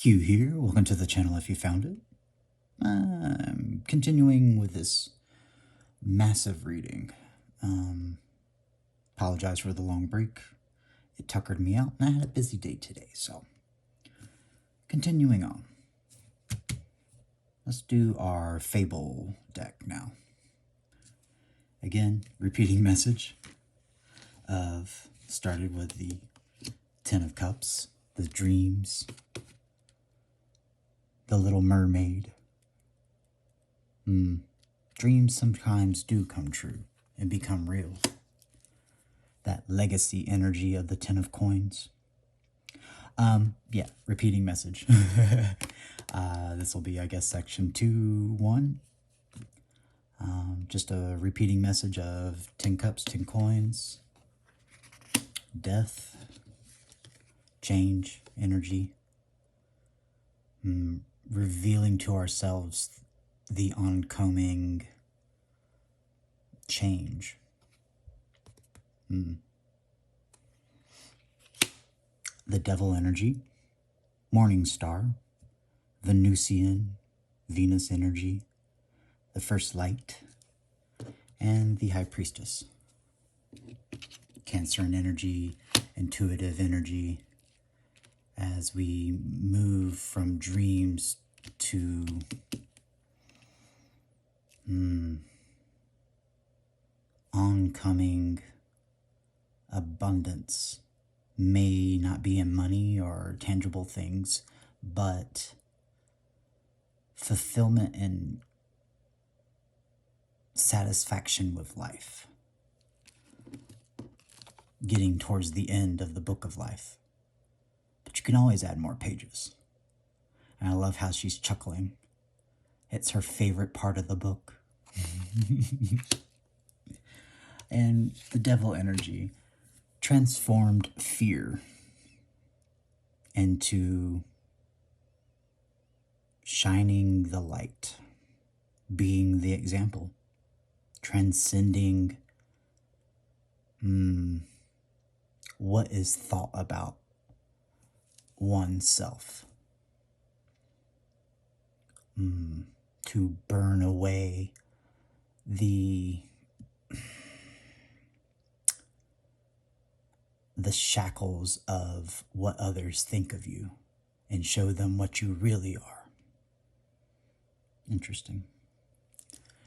Q here, welcome to the channel if you found it. I'm continuing with this massive reading. Apologize for the long break. It tuckered me out and I had a busy day today, so continuing on. Let's do our Fable deck now. Again, repeating message of started with the Ten of Cups, the dreams, the Little Mermaid. Dreams sometimes do come true and become real. That legacy energy of the Ten of Coins. Yeah, repeating message. This will be, I guess, section 2-1. Just a repeating message of 10 cups, 10 coins, death, change, energy, revealing to ourselves the oncoming change. The devil energy, morning star, Venusian, Venus energy, the first light, and the high priestess. Cancerian energy, intuitive energy, as we move from dreams to oncoming abundance. May not be in money or tangible things, but fulfillment and satisfaction with life. Getting towards the end of the book of life. But you can always add more pages. And I love how she's chuckling. It's her favorite part of the book. And the devil energy transformed fear into shining the light, being the example, transcending what is thought about oneself, to burn away the shackles of what others think of you and show them what you really are. Interesting.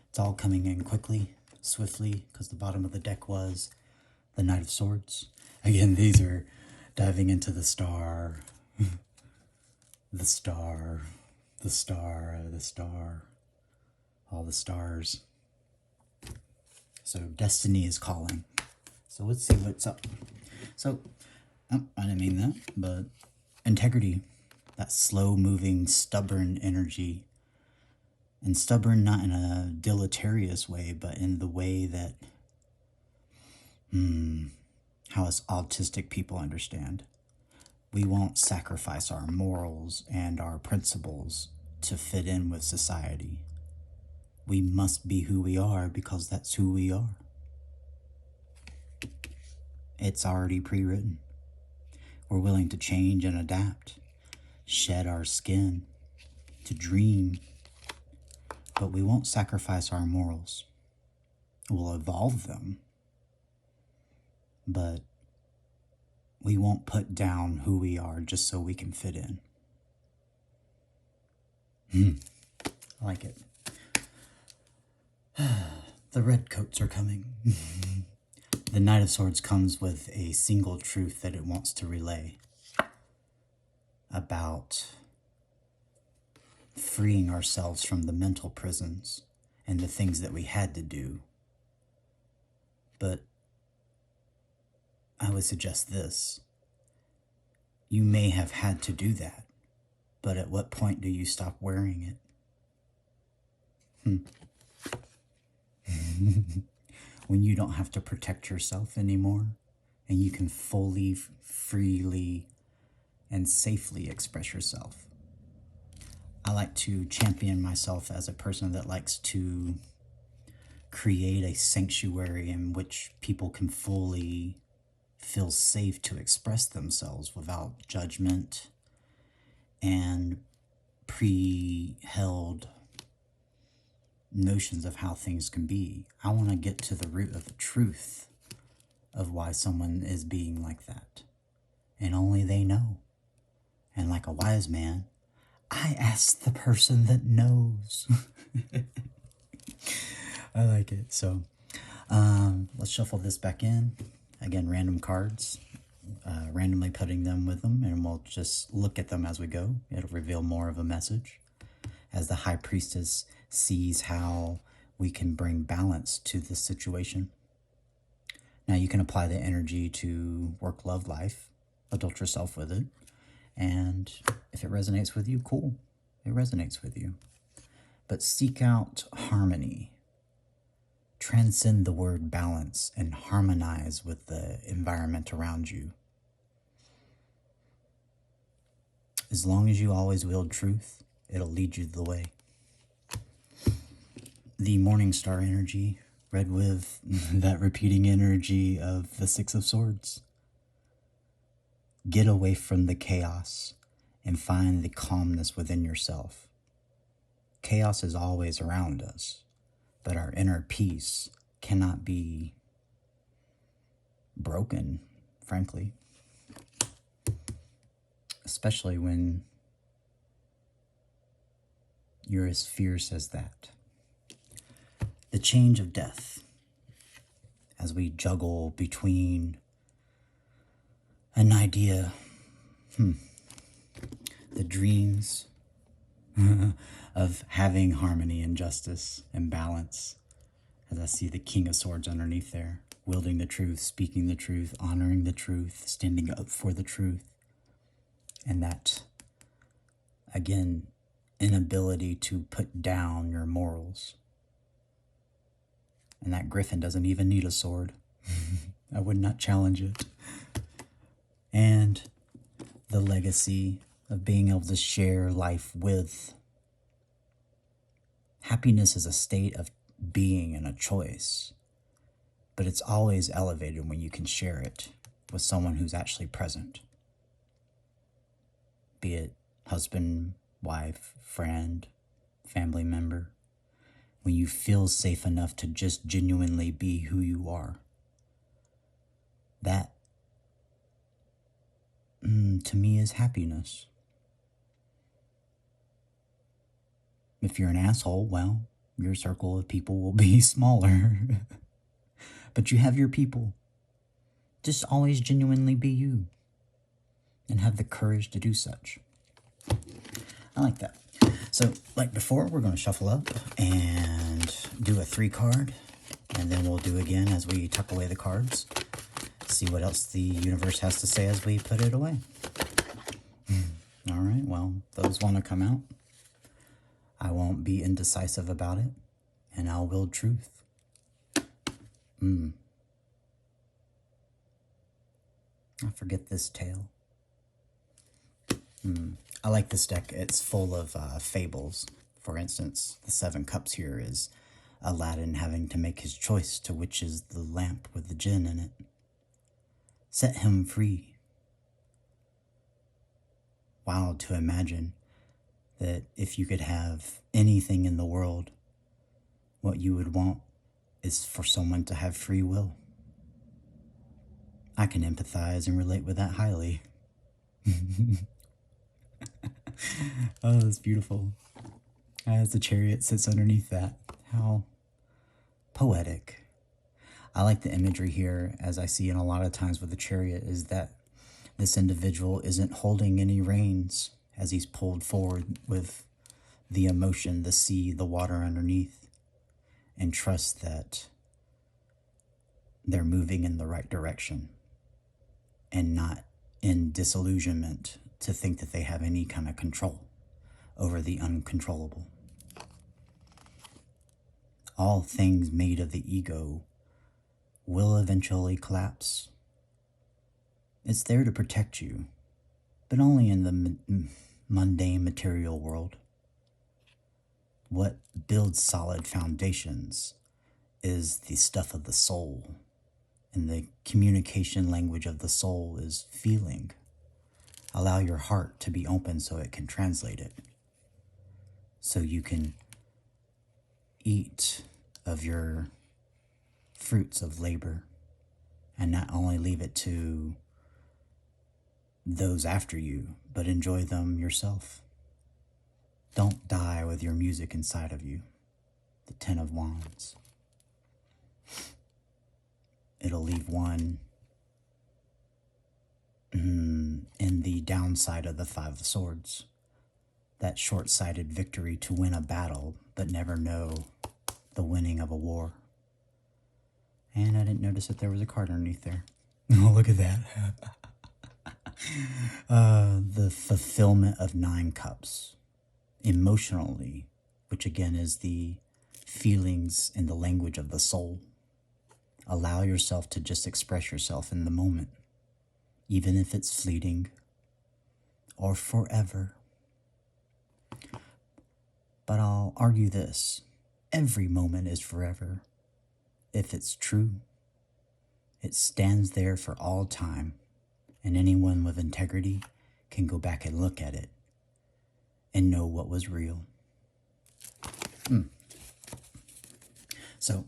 It's all coming in quickly, swiftly, because the bottom of the deck was the Knight of Swords. Again, these are diving into the star, the star, the star, the star, all the stars. So destiny is calling. So let's see what's up. So, I didn't mean that, but integrity, that slow-moving, stubborn energy. And stubborn not in a deleterious way, but in the way that, how us autistic people understand. We won't sacrifice our morals and our principles to fit in with society. We must be who we are because that's who we are. It's already pre-written. We're willing to change and adapt, shed our skin, to dream, but we won't sacrifice our morals. We'll evolve them, but we won't put down who we are just so we can fit in. I like it. The red coats are coming. The Knight of Swords comes with a single truth that it wants to relay about freeing ourselves from the mental prisons and the things that we had to do. But I would suggest this. You may have had to do that, but at what point do you stop wearing it? When you don't have to protect yourself anymore and you can fully, freely, and safely express yourself. I like to champion myself as a person that likes to create a sanctuary in which people can fully feel safe to express themselves without judgment and pre-held notions of how things can be. I want to get to the root of the truth of why someone is being like that. And only they know. And like a wise man, I ask the person that knows. I like it. So let's shuffle this back in. Again, random cards. Randomly putting them with them, and we'll just look at them as we go. It'll reveal more of a message as the High Priestess sees how we can bring balance to this situation. Now you can apply the energy to work, love, life. Adult yourself with it. And if it resonates with you, cool. It resonates with you. But seek out harmony. Transcend the word balance and harmonize with the environment around you. As long as you always wield truth, it'll lead you the way. The Morning Star energy, read with that repeating energy of the Six of Swords. Get away from the chaos and find the calmness within yourself. Chaos is always around us, but our inner peace cannot be broken, frankly. Especially when you're as fierce as that. The change of death. As we juggle between an idea, the dreams of having harmony and justice and balance. As I see the King of Swords underneath there, wielding the truth, speaking the truth, honoring the truth, standing up for the truth. And that, again, inability to put down your morals. And that Griffin doesn't even need a sword. I would not challenge it. And the legacy of being able to share life with. Happiness is a state of being and a choice. But it's always elevated when you can share it with someone who's actually present. Be it husband, wife, friend, family member. When you feel safe enough to just genuinely be who you are. That, to me, is happiness. If you're an asshole, well, your circle of people will be smaller. But you have your people. Just always genuinely be you. And have the courage to do such. I like that. So, like before, we're going to shuffle up and do a 3-card. And then we'll do again as we tuck away the cards. See what else the universe has to say as we put it away. All right, well, those want to come out. I won't be indecisive about it. And I'll wield truth. I forget this tale. I like this deck. It's full of fables. For instance, the 7 Cups here is Aladdin having to make his choice to which is the lamp with the jinn in it. Set him free. Wild to imagine that if you could have anything in the world, what you would want is for someone to have free will. I can empathize and relate with that highly. Oh, that's beautiful. As the chariot sits underneath that. How poetic. I like the imagery here, as I see in a lot of times with the chariot, is that this individual isn't holding any reins as he's pulled forward with the emotion, the sea, the water underneath, and trust that they're moving in the right direction and not in disillusionment to think that they have any kind of control over the uncontrollable. All things made of the ego will eventually collapse. It's there to protect you, but only in the mundane material world. What builds solid foundations is the stuff of the soul, and the communication language of the soul is feeling. Allow your heart to be open so it can translate it. So you can eat of your fruits of labor and not only leave it to those after you, but enjoy them yourself. Don't die with your music inside of you. The Ten of Wands. It'll leave one in the downside of the Five of Swords. That short-sighted victory to win a battle, but never know the winning of a war. And I didn't notice that there was a card underneath there. Oh, look at that. The fulfillment of 9 cups. Emotionally, which again is the feelings and the language of the soul. Allow yourself to just express yourself in the moment, even if it's fleeting or forever. But I'll argue this. Every moment is forever. If it's true, it stands there for all time, and anyone with integrity can go back and look at it and know what was real. So,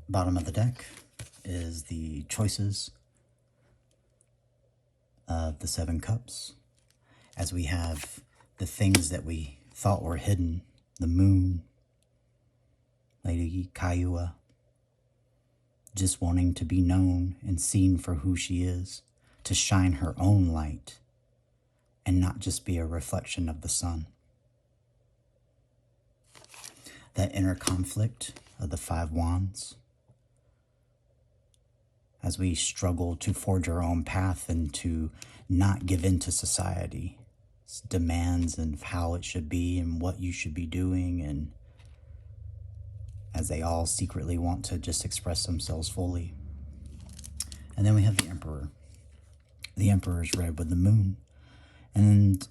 bottom of the deck is the choices of the 7 cups, as we have the things that we thought were hidden, the moon, Lady Kayua, just wanting to be known and seen for who she is, to shine her own light and not just be a reflection of the sun. That inner conflict of the 5 wands, as we struggle to forge our own path and to not give in to society's demands and how it should be and what you should be doing, and as they all secretly want to just express themselves fully. And then we have the Emperor. The Emperor is red with the moon and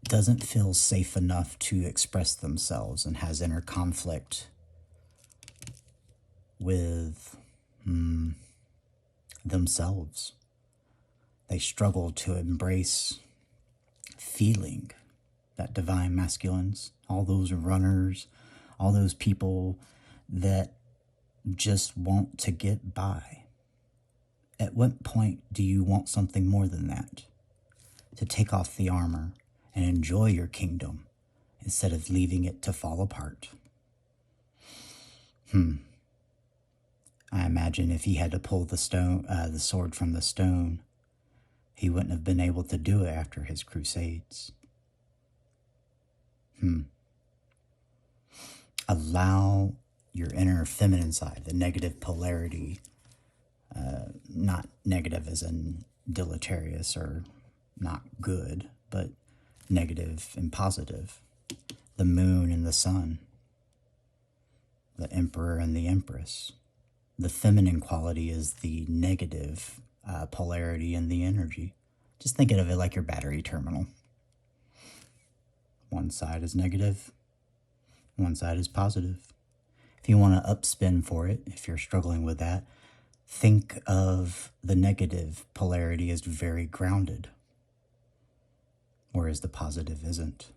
doesn't feel safe enough to express themselves and has inner conflict with themselves. They struggle to embrace feeling that divine masculines, all those runners, all those people that just want to get by. At what point do you want something more than that? To take off the armor and enjoy your kingdom instead of leaving it to fall apart. I imagine if he had to pull the sword from the stone, he wouldn't have been able to do it after his crusades. Allow your inner feminine side, the negative polarity, not negative as in deleterious or not good, but negative and positive. The moon and the sun, the emperor and the empress. The feminine quality is the negative polarity in the energy. Just think of it like your battery terminal. One side is negative, one side is positive. If you want to upspin for it, if you're struggling with that, think of the negative polarity as very grounded, whereas the positive isn't.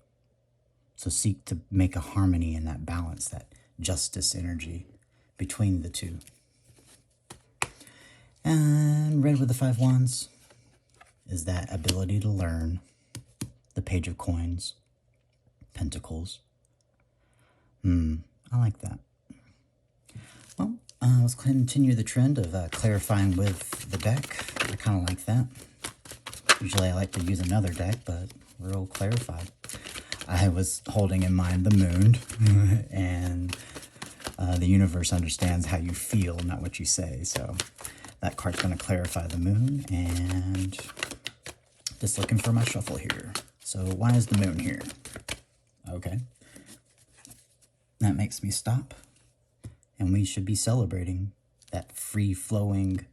So seek to make a harmony in that balance, that justice energy between the two. And red with the 5 wands is that ability to learn, the Page of Coins, Pentacles. I like that. Well, let's continue the trend of clarifying with the deck. I kind of like that. Usually I like to use another deck, but we're all clarified. I was holding in mind the moon, and the universe understands how you feel, not what you say. So that card's going to clarify the moon, and just looking for my shuffle here. So why is the moon here? Okay. That makes me stop. And we should be celebrating that free-flowing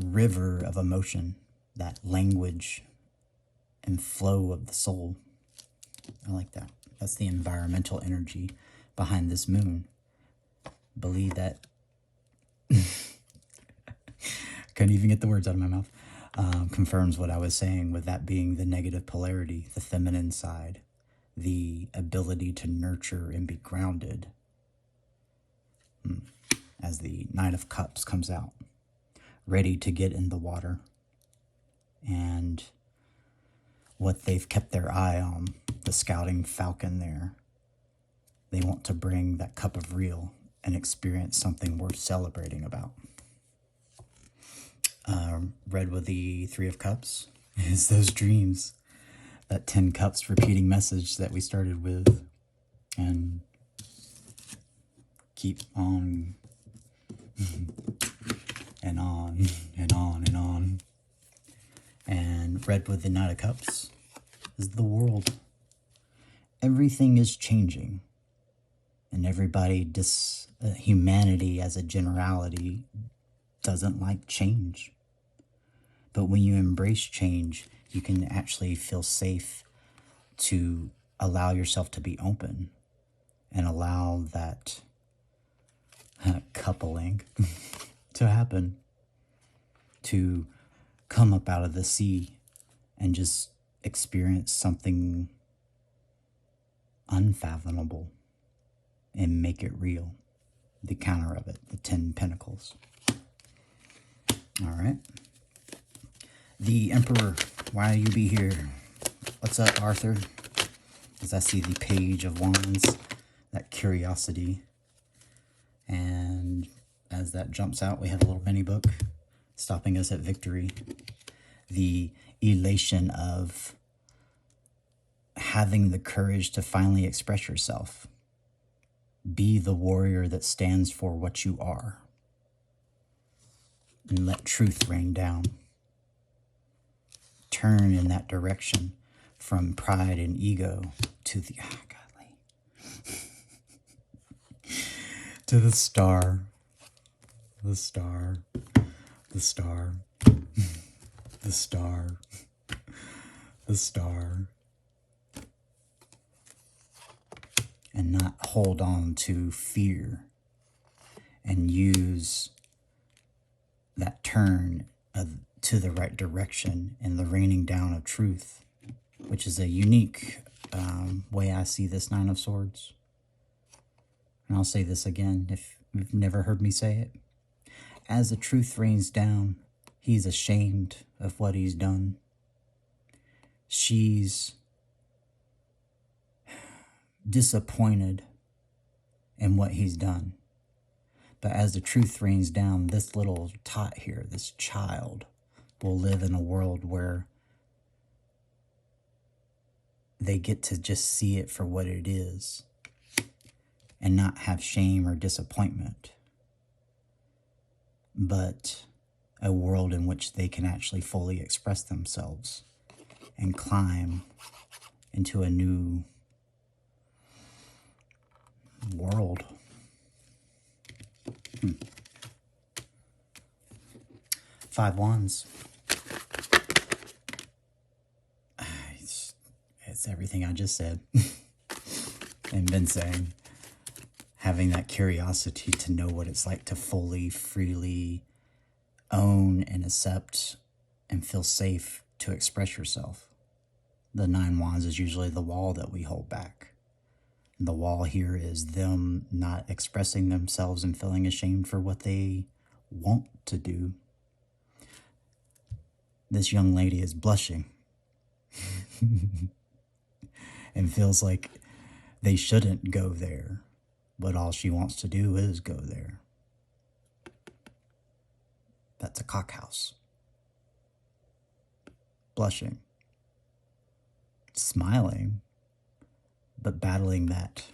river of emotion, that language and flow of the soul. I like that. That's the environmental energy behind this moon. Believe that Couldn't even get the words out of my mouth. Confirms what I was saying with that being the negative polarity, the feminine side, the ability to nurture and be grounded. As the Knight of Cups comes out, ready to get in the water. And what they've kept their eye on, the scouting falcon there, they want to bring that cup of real and experience something worth celebrating about. Red with the Three of Cups is those dreams, that 10 cups repeating message that we started with, and keep on and on and on and on. And red with the Knight of Cups is the world. Everything is changing, and everybody, humanity as a generality, doesn't like change. But when you embrace change, you can actually feel safe to allow yourself to be open and allow that coupling to happen, to come up out of the sea and just experience something unfathomable and make it real. The counter of it, the 10 Pentacles. All right. The Emperor, why you be here? What's up, Arthur? As I see the Page of Wands, that curiosity. And as that jumps out, we have a little mini book stopping us at victory. The elation of having the courage to finally express yourself. Be the warrior that stands for what you are. And let truth rain down. Turn in that direction from pride and ego to the to the star, the star, the star, the star, the star, and not hold on to fear and use that turn to the right direction and the raining down of truth, which is a unique way I see this Nine of Swords. And I'll say this again, if you've never heard me say it. As the truth rains down, he's ashamed of what he's done. She's disappointed in what he's done. But as the truth rains down, this little tot here, this child, will live in a world where they get to just see it for what it is and not have shame or disappointment, but a world in which they can actually fully express themselves and climb into a new world. Five Wands. It's everything I just said and been saying. Having that curiosity to know what it's like to fully, freely own and accept and feel safe to express yourself. The Nine Wands is usually the wall that we hold back. The wall here is them not expressing themselves and feeling ashamed for what they want to do. This young lady is blushing and feels like they shouldn't go there, but all she wants to do is go there. That's a cockhouse. Blushing. Smiling, but battling that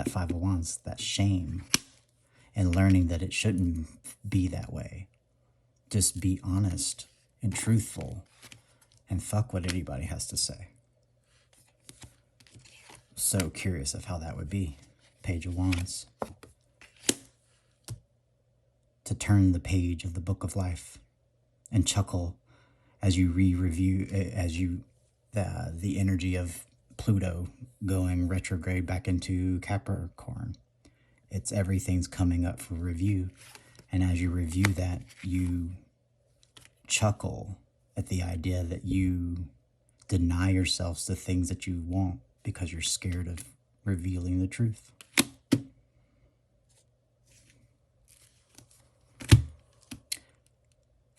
Five of Wands, that shame, and learning that it shouldn't be that way. Just be honest and truthful and fuck what anybody has to say. So curious of how that would be. Page of Wands. To turn the page of the book of life and chuckle as you review, as you, the energy of Pluto going retrograde back into Capricorn. It's everything's coming up for review. And as you review that, you chuckle at the idea that you deny yourselves the things that you want because you're scared of revealing the truth.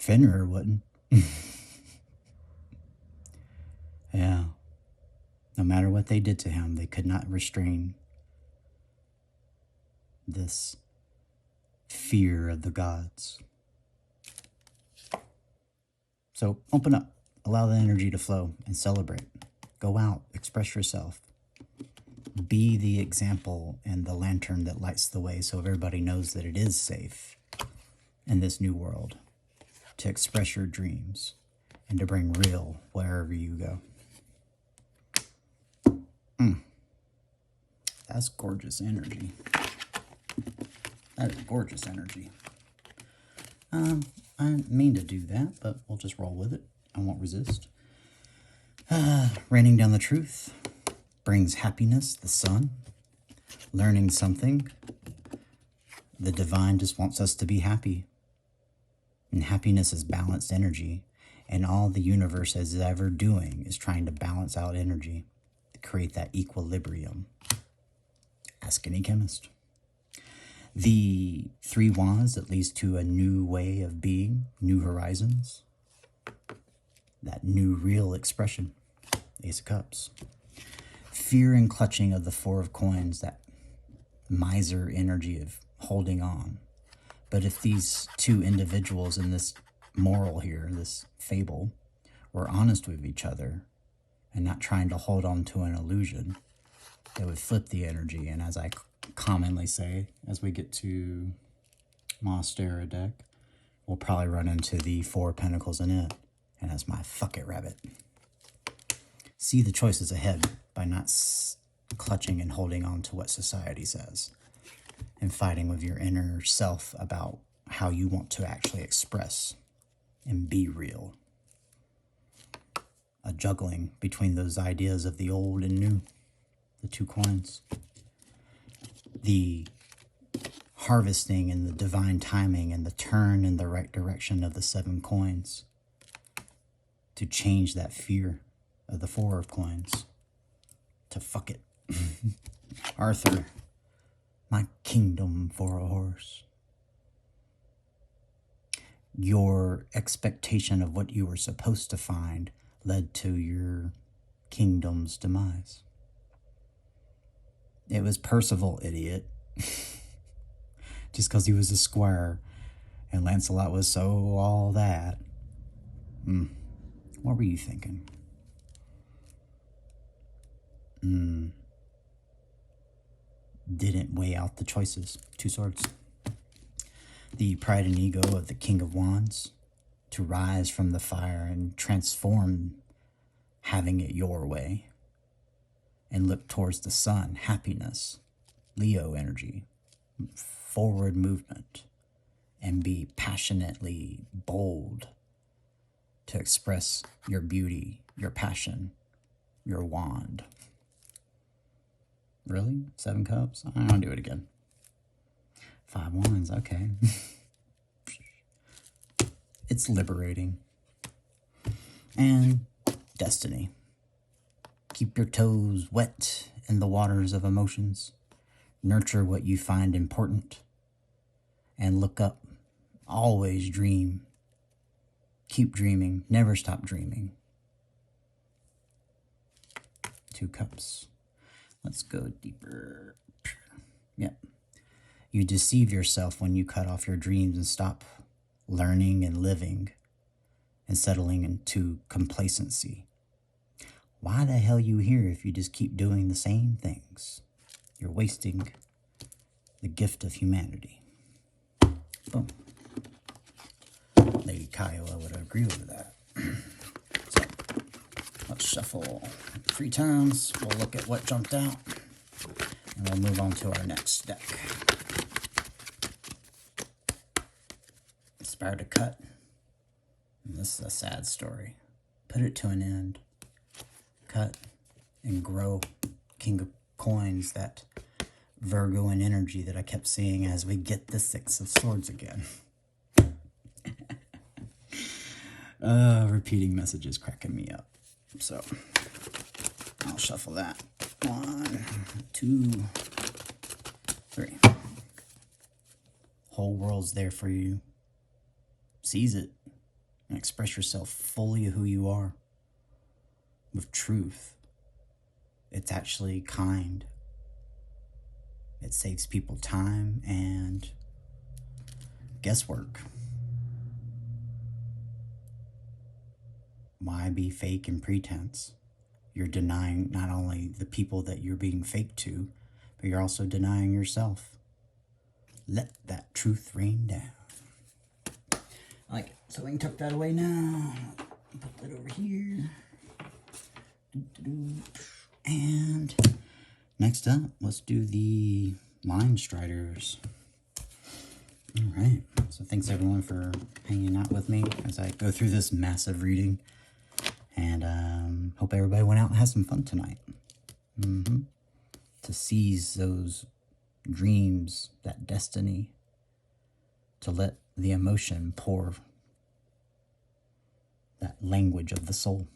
Fenrir wouldn't. Yeah. No matter what they did to him, they could not restrain this fear of the gods. So open up, allow the energy to flow, and celebrate. Go out, express yourself. Be the example and the lantern that lights the way so everybody knows that it is safe in this new world to express your dreams and to bring real wherever you go. That's gorgeous energy. That is gorgeous energy. I didn't mean to do that, but we'll just roll with it. I won't resist. Raining down the truth brings happiness, the sun. Learning something. The divine just wants us to be happy. And happiness is balanced energy. And all the universe is ever doing is trying to balance out energy to create that equilibrium. Ask any chemist. The 3 wands that leads to a new way of being, new horizons. That new real expression. Ace of Cups. Fear and clutching of the 4 of coins, that miser energy of holding on. But if these 2 individuals in this moral here, this fable, were honest with each other and not trying to hold on to an illusion, they would flip the energy. And as I commonly say, as we get to Monstera deck, we'll probably run into the 4 Pentacles in it. And that's my fuck it rabbit. See the choices ahead by not clutching and holding on to what society says. And fighting with your inner self about how you want to actually express and be real. A juggling between those ideas of the old and new. The 2 coins. The harvesting and the divine timing and the turn in the right direction of the 7 coins. To change that fear of the 4 of coins. To fuck it. Arthur. My kingdom for a horse. Your expectation of what you were supposed to find led to your kingdom's demise. It was Percival, idiot. Just because he was a squire and Lancelot was so all that. What were you thinking? Didn't weigh out the choices. 2 swords. The pride and ego of the King of Wands, to rise from the fire and transform having it your way and look towards the sun. Happiness, Leo energy, forward movement, and be passionately bold to express your beauty, your passion, your wand. Really? 7 cups? I want to do it again. 5 wands, okay. It's liberating. And destiny. Keep your toes wet in the waters of emotions. Nurture what you find important. And look up. Always dream. Keep dreaming. Never stop dreaming. 2 cups. Let's go deeper. Yep. You deceive yourself when you cut off your dreams and stop learning and living and settling into complacency. Why the hell are you here if you just keep doing the same things? You're wasting the gift of humanity. Boom. Lady Kiowa would agree with that. So, let's shuffle 3 times. We'll look at what jumped out. And we'll move on to our next deck. Inspire to cut. And this is a sad story. Put it to an end. Cut and grow. King of Coins, that Virgo and energy that I kept seeing as we get the 6 of Swords again. Repeating messages cracking me up. So I'll shuffle that. 1, 2, 3. Whole world's there for you. Seize it and express yourself fully who you are with truth. It's actually kind. It saves people time and guesswork. Why be fake and pretense? You're denying not only the people that you're being fake to, but you're also denying yourself. Let that truth rain down. I like it. So we can tuck that away now. Put that over here. And next up, let's do the Line Striders. All right. So thanks everyone for hanging out with me as I go through this massive reading. And hope everybody went out and had some fun tonight. To seize those dreams, that destiny, to let the emotion pour, that language of the soul.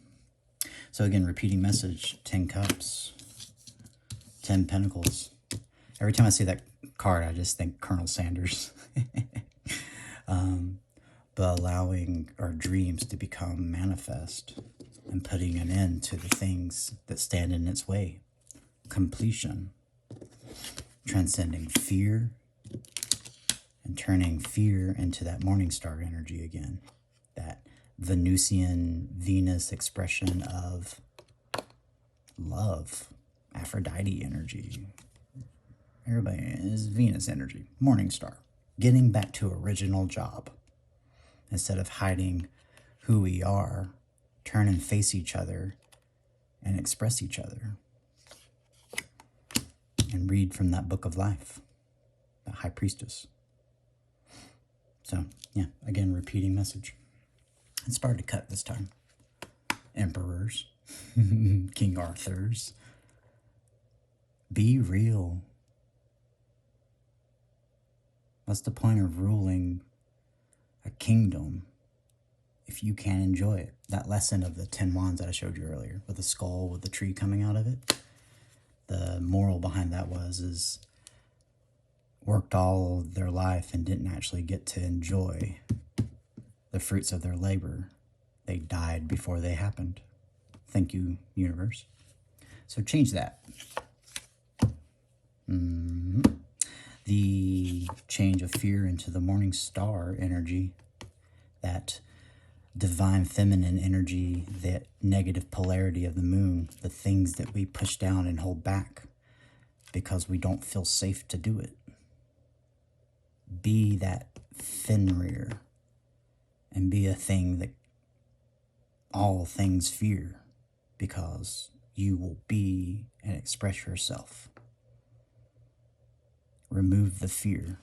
So again, repeating message, 10 cups, 10 pentacles. Every time I see that card, I just think Colonel Sanders. But allowing our dreams to become manifest and putting an end to the things that stand in its way. Completion. Transcending fear and turning fear into that morning star energy again. That Venusian Venus expression of love, Aphrodite energy. Everybody is Venus energy, morning star. Getting back to original job. Instead of hiding who we are, turn and face each other and express each other. And read from that book of life, the High Priestess. So, yeah, again, repeating message. Inspired to cut this time. Emperors, King Arthurs. Be real. What's the point of ruling a kingdom if you can't enjoy it? That lesson of the 10 wands that I showed you earlier, with the skull, with the tree coming out of it. The moral behind that is worked all of their life and didn't actually get to enjoy the fruits of their labor. They died before they happened. Thank you, universe. So change that. The change of fear into the morning star energy, that divine feminine energy, that negative polarity of the moon, the things that we push down and hold back because we don't feel safe to do it. Be that Fenrir and be a thing that all things fear, because you will be and express yourself. Remove the fear.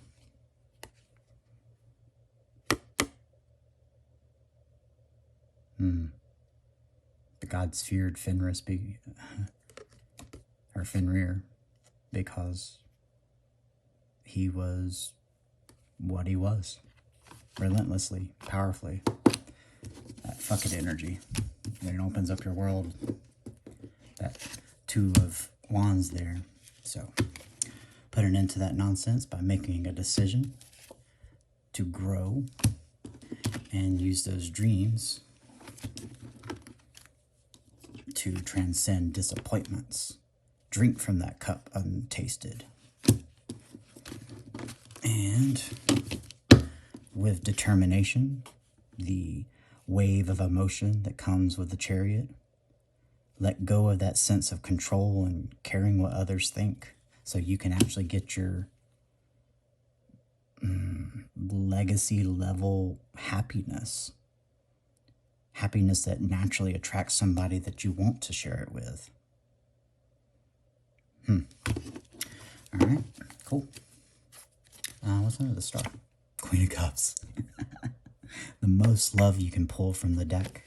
The gods feared Fenrir because he was what he was. Relentlessly, powerfully. That fuck it energy. When it opens up your world. That 2 of wands there. So put an end to that nonsense by making a decision to grow and use those dreams to transcend disappointments. Drink from that cup untasted. And with determination, the wave of emotion that comes with the Chariot, let go of that sense of control and caring what others think, so you can actually get your legacy level happiness. Happiness that naturally attracts somebody that you want to share it with. All right, cool. What's under the star? Queen of Cups. The most love you can pull from the deck.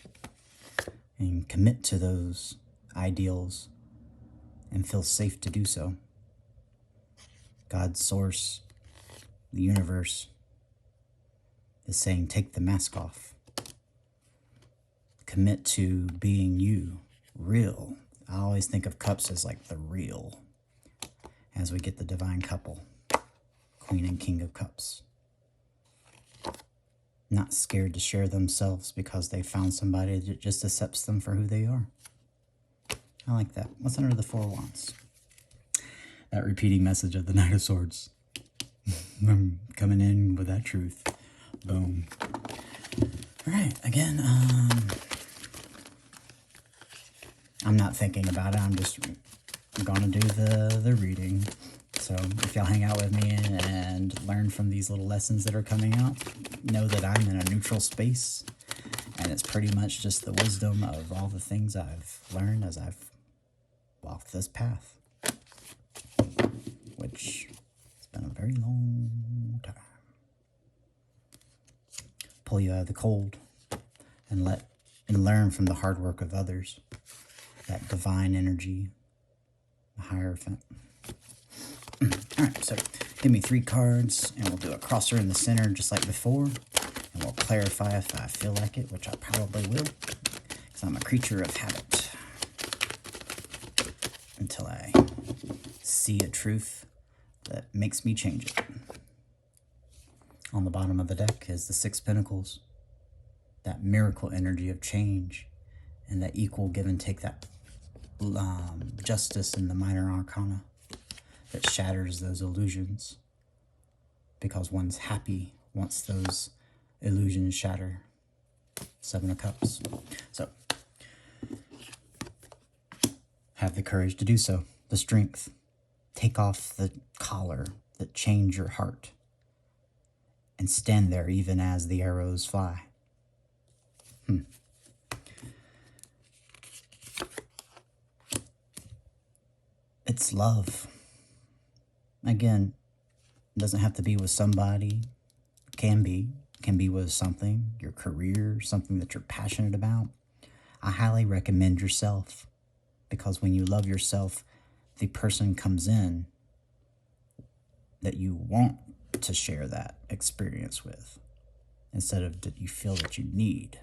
And commit to those ideals and feel safe to do so. God's source, the universe, is saying take the mask off. commit to being you, real. I always think of cups as like the real. As we get the divine couple, Queen and King of Cups. Not scared to share themselves because they found somebody that just accepts them for who they are. I like that. What's under the Four of Wands? That repeating message of the Knight of Swords. I'm coming in with that truth. Boom. All right, again, I'm not thinking about it. I'm just gonna do the reading. So if y'all hang out with me and learn from these little lessons that are coming out, know that I'm in a neutral space, and it's pretty much just the wisdom of all the things I've learned as I've walked this path, which has been a very long time. Pull you out of the cold and learn from the hard work of others, that divine energy, the Hierophant. Alright, so give me 3 cards, and we'll do a crosser in the center just like before, and we'll clarify if I feel like it, which I probably will, because I'm a creature of habit, until I see a truth that makes me change it. On the bottom of the deck is the 6 Pentacles, that miracle energy of change, and that equal give and take, that justice in the minor arcana that shatters those illusions, because one's happy once those illusions shatter. 7 of Cups. So have the courage to do so, the strength. Take off the collar that chains your heart, and stand there even as the arrows fly. It's love. Again, it doesn't have to be with somebody. Can be with something, your career, something that you're passionate about. I highly recommend yourself, because when you love yourself, the person comes in that you want to share that experience with, instead of that you feel that you need.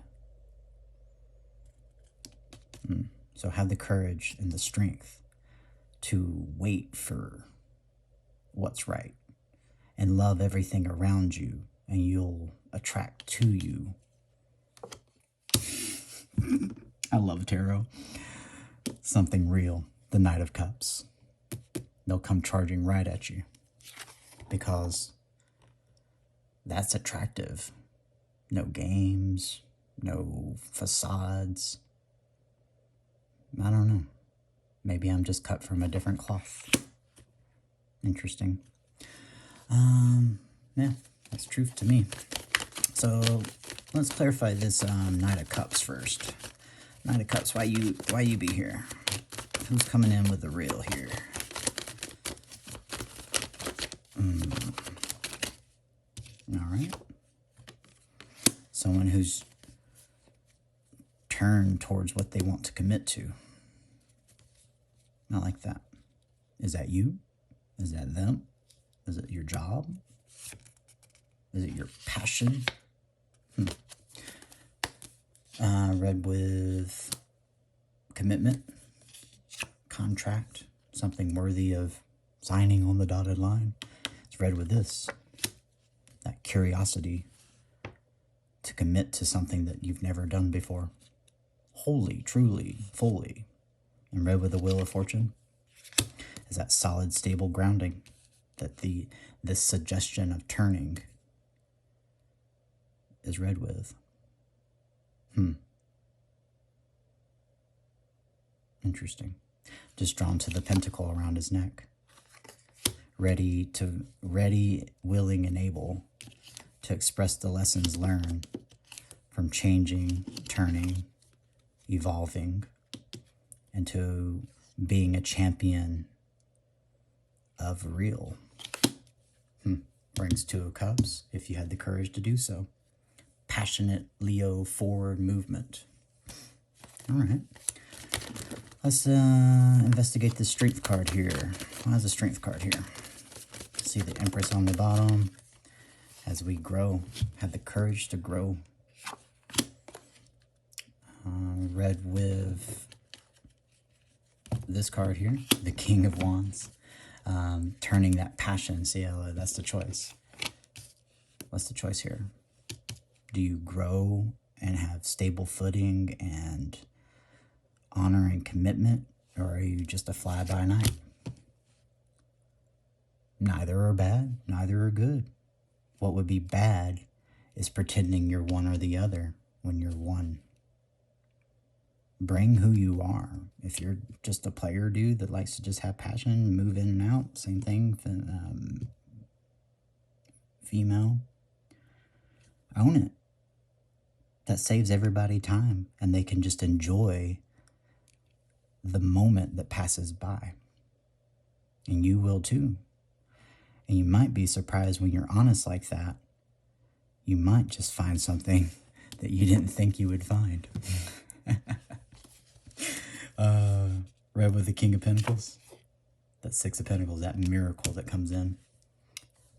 So have the courage and the strength to wait for what's right, and love everything around you, and you'll attract to you. I love tarot. Something real, the Knight of Cups. They'll come charging right at you, because that's attractive. No games, no facades. I don't know. Maybe I'm just cut from a different cloth. Interesting. Yeah, that's truth to me. So let's clarify this Knight of Cups first. Knight of Cups, why you be here? Who's coming in with the real here? All right. Someone who's turned towards what they want to commit to. I like that. Is that you? Is that them? Is it your job? Is it your passion? Red with commitment, contract, something worthy of signing on the dotted line. It's red with this, that curiosity to commit to something that you've never done before. Wholly, truly, fully. And red with the Wheel of Fortune is that solid, stable grounding, that this suggestion of turning is red with. Interesting. Just drawn to the pentacle around his neck. Ready, willing, and able to express the lessons learned from changing, turning, evolving, into being a champion of real. Brings 2 of Cups, if you had the courage to do so. Passionate Leo forward movement. All right. Let's investigate the Strength card here. Why is the Strength card here? See the Empress on the bottom. As we grow, have the courage to grow. read with this card here, the King of Wands. Turning that passion. See, that's the choice. What's the choice here? Do you grow and have stable footing and honor and commitment, or are you just a fly-by-night? Neither are bad, neither are good. What would be bad is pretending you're one or the other when you're one. Bring who you are. If you're just a player dude that likes to just have passion, move in and out, same thing, female, own it. That saves everybody time, and they can just enjoy the moment that passes by. And you will too. And you might be surprised when you're honest like that. You might just find something that you didn't think you would find. Read with the King of Pentacles. That Six of Pentacles, that miracle that comes in.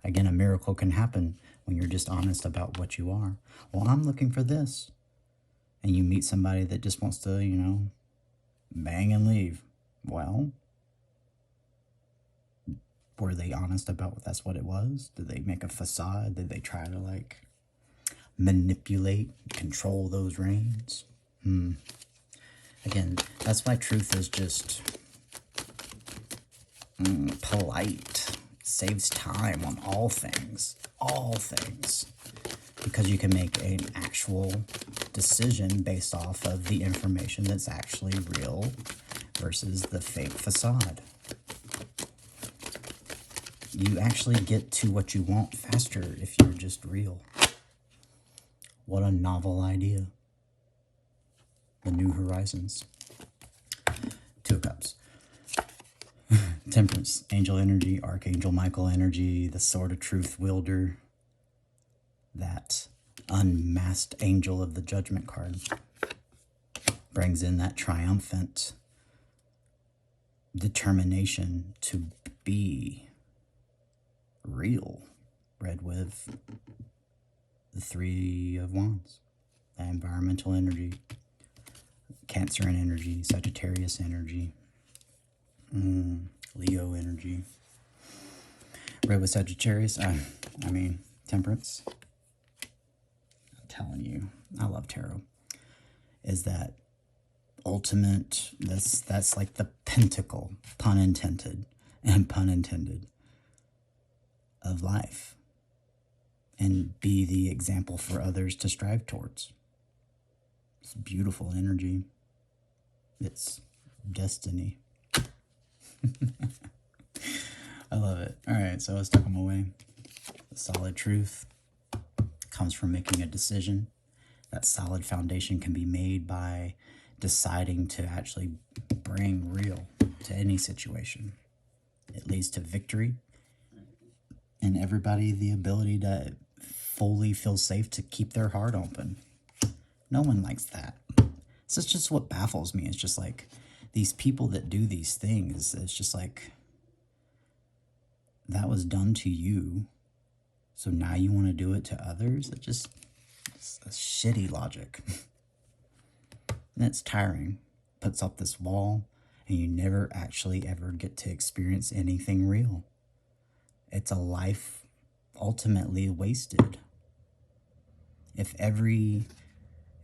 Again, a miracle can happen when you're just honest about what you are. Well, I'm looking for this. And you meet somebody that just wants to, you know, bang and leave. Well, were they honest about that's what it was? Did they make a facade? Did they try to, like, manipulate, control those reins? Again, that's why truth is just polite. Saves time on all things. All things. Because you can make an actual decision based off of the information that's actually real versus the fake facade. You actually get to what you want faster if you're just real. What a novel idea. The New Horizons. Two of Cups. Temperance, Angel energy, Archangel Michael energy, the Sword of Truth wielder, that unmasked angel of the Judgment card. Brings in that triumphant determination to be real. Read with the Three of Wands, that environmental energy, Cancer energy, Sagittarius energy, Leo energy. Read with Sagittarius, I mean, Temperance. I'm telling you, I love tarot. Is that ultimate, that's like the pinnacle, pun intended, of life. And be the example for others to strive towards. It's beautiful energy. It's destiny. I love it. All right, so I stuck them away. The solid truth comes from making a decision. That solid foundation can be made by deciding to actually bring real to any situation. It leads to victory and everybody the ability to fully feel safe to keep their heart open. No one likes that. This is just what baffles me. It's just like these people that do these things, it's just like, that was done to you, so now you want to do it to others? It's a shitty logic. And it's tiring. Puts up this wall, and you never actually ever get to experience anything real. It's a life ultimately wasted. If every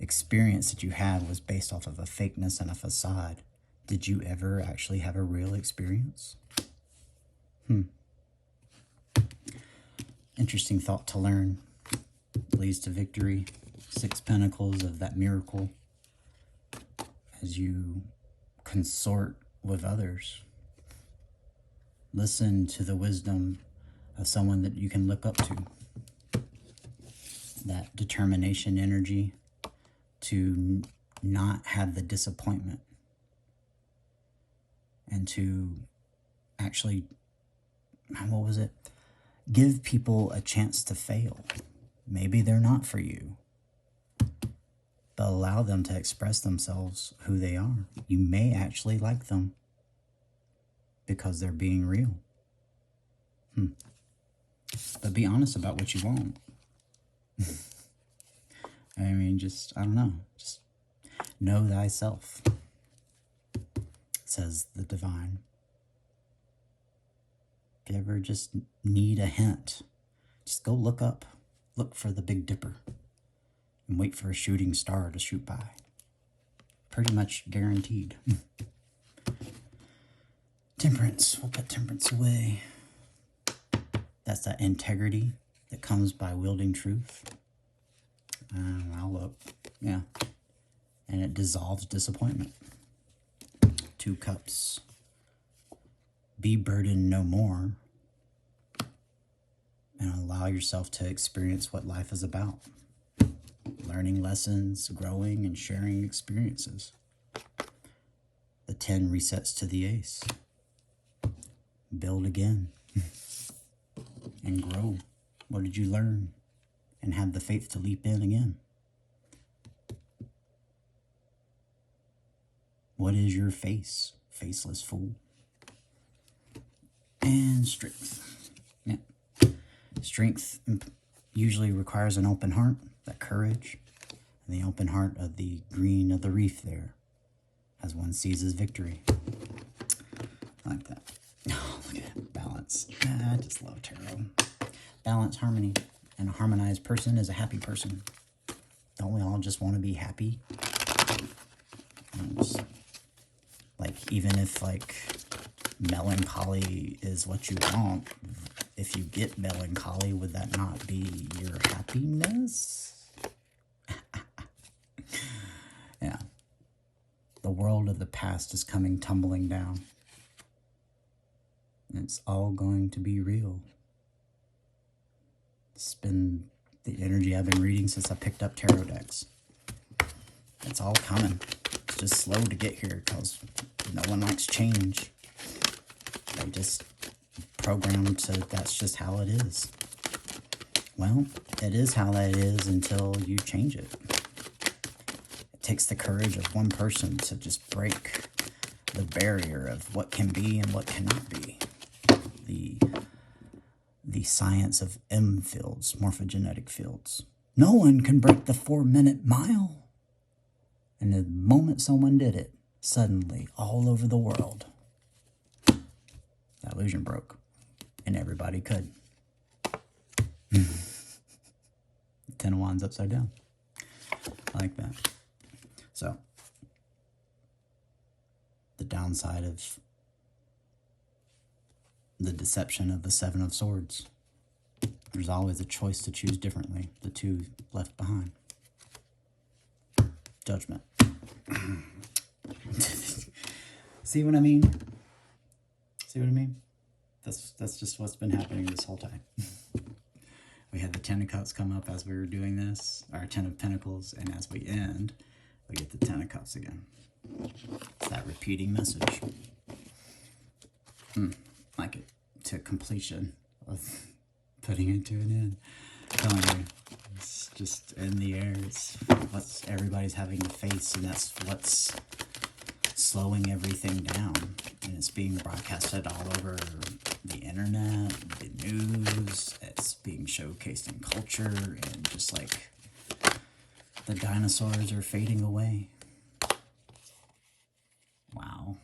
experience that you had was based off of a fakeness and a facade, did you ever actually have a real experience? Interesting thought to learn. Leads to victory. Six Pentacles of that miracle as you consort with others. Listen to the wisdom of someone that you can look up to. That determination energy to not have the disappointment and to actually, what was it? Give people a chance to fail. Maybe they're not for you, but allow them to express themselves who they are. You may actually like them because they're being real. But be honest about what you want. I mean, I don't know. Just Know thyself, says the divine. If you ever just need a hint, just go look up. Look for the Big Dipper and wait for a shooting star to shoot by. Pretty much guaranteed. Temperance. We'll put temperance away. That's that integrity that comes by wielding truth. I'll look. Yeah. And it dissolves disappointment. 2 cups. Be burdened no more. And allow yourself to experience what life is about. Learning lessons, growing, and sharing experiences. The 10 resets to the ace. Build again. And grow. What did you learn? And have the faith to leap in again. What is your face? Faceless fool. And strength. Yeah. Strength usually requires an open heart, that courage, and the open heart of the green of the reef there, as one seizes victory. I like that. Oh, look at that. Balance. I just love tarot. Balance, harmony, and a harmonized person is a happy person. Don't we all just want to be happy? Like, even if, like, melancholy is what you want, if you get melancholy, would that not be your happiness? Yeah. The world of the past is coming tumbling down. And it's all going to be real. It's been the energy I've been reading since I picked up tarot decks. It's all coming. It's just slow to get here because no one likes change. They just programmed to that's just how it is. Well, it is how that is until you change it. It takes the courage of one person to just break the barrier of what can be and what cannot be. The science of M fields, morphogenetic fields. No one can break the 4-minute mile. And the moment someone did it, suddenly, all over the world, that illusion broke. And everybody could. 10 of Wands upside down. I like that. So, the downside of the deception of the 7 of Swords. There's always a choice to choose differently. The 2 left behind. Judgment. See what I mean? See what I mean? That's just what's been happening this whole time. We had the 10 of Cups come up as we were doing this, our 10 of Pentacles, and as we end, we get the 10 of Cups again. It's that repeating message. Like it to completion of putting it to an end. I'm telling you, it's just in the air. It's what everybody's having to face, and that's what's slowing everything down. And it's being broadcasted all over the internet, the news. It's being showcased in culture, and just like the dinosaurs are fading away. Wow.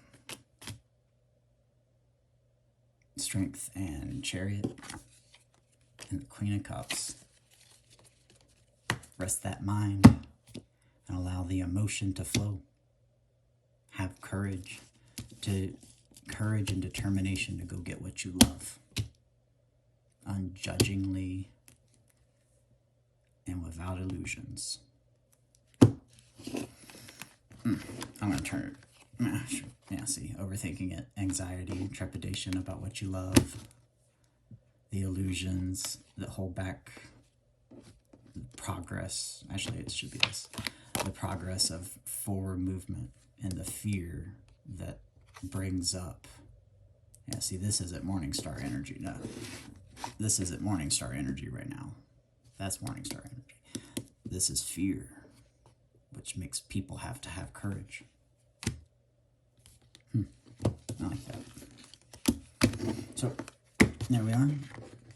Strength and Chariot and the Queen of Cups. Rest that mind and allow the emotion to flow. Have courage and determination to go get what you love. Unjudgingly and without illusions. I'm going to turn it. Yeah, see, overthinking it, anxiety, trepidation about what you love, the illusions that hold back progress. Actually, it should be this. The progress of forward movement and the fear that brings up. Yeah, see, this isn't Morningstar energy. No, this isn't Morningstar energy right now. That's Morningstar energy. This is fear, which makes people have to have courage. I like that. So, there we are.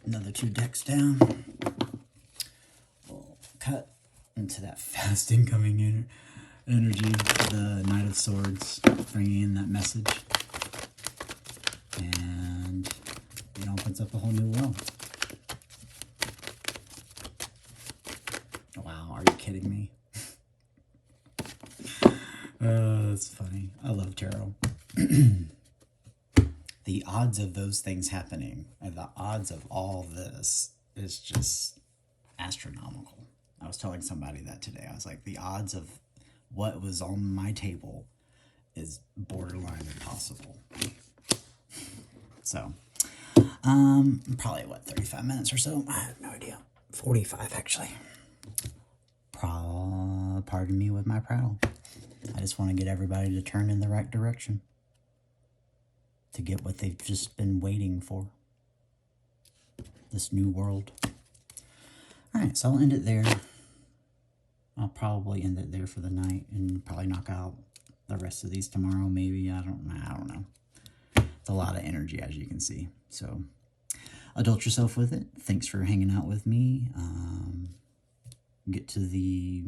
Another 2 decks down. We'll cut into that fast incoming energy, the Knight of Swords, bringing in that message. And it opens up a whole new world. Wow, are you kidding me? That's funny. I love tarot. The odds of those things happening, and the odds of all this, is just astronomical. I was telling somebody that today. I was like, the odds of what was on my table is borderline impossible. So, probably what, 35 minutes or so? I have no idea. 45 actually. Pardon me with my prattle. I just want to get everybody to turn in the right direction, to get what they've just been waiting for. This new world. Alright, so I'll end it there. I'll probably end it there for the night and probably knock out the rest of these tomorrow, maybe. I don't know. It's a lot of energy, as you can see. So, adult yourself with it. Thanks for hanging out with me. Get to the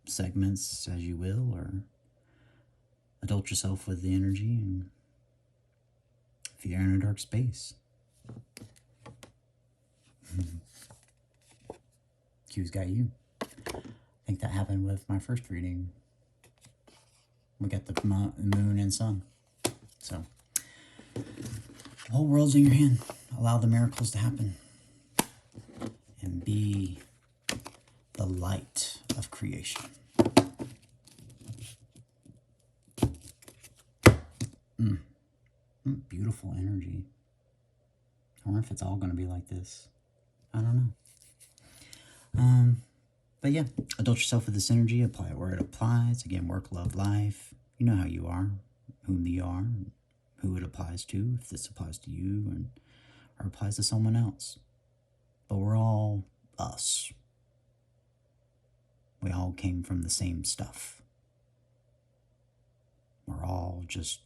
segments as you will, or adult yourself with the energy, and if you're in a dark space. Q's got you. I think that happened with my first reading. We got the moon and sun. So, the whole world's in your hand. Allow the miracles to happen. And be the light of creation. Beautiful energy. I wonder if it's all going to be like this. I don't know. But yeah, adult yourself with this energy. Apply it where it applies. Again, work, love, life. You know how you are, whom you are, who it applies to, if this applies to you, or applies to someone else. But we're all us. We all came from the same stuff. We're all just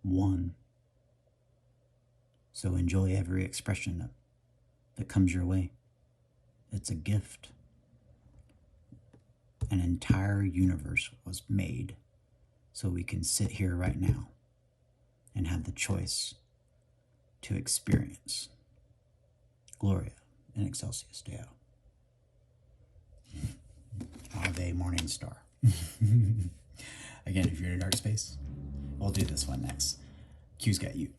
one. So enjoy every expression that comes your way. It's a gift. An entire universe was made so we can sit here right now and have the choice to experience Gloria in Excelsis Deo. Ave Morning Star. Again, if you're in a dark space, we'll do this one next. Q's got you.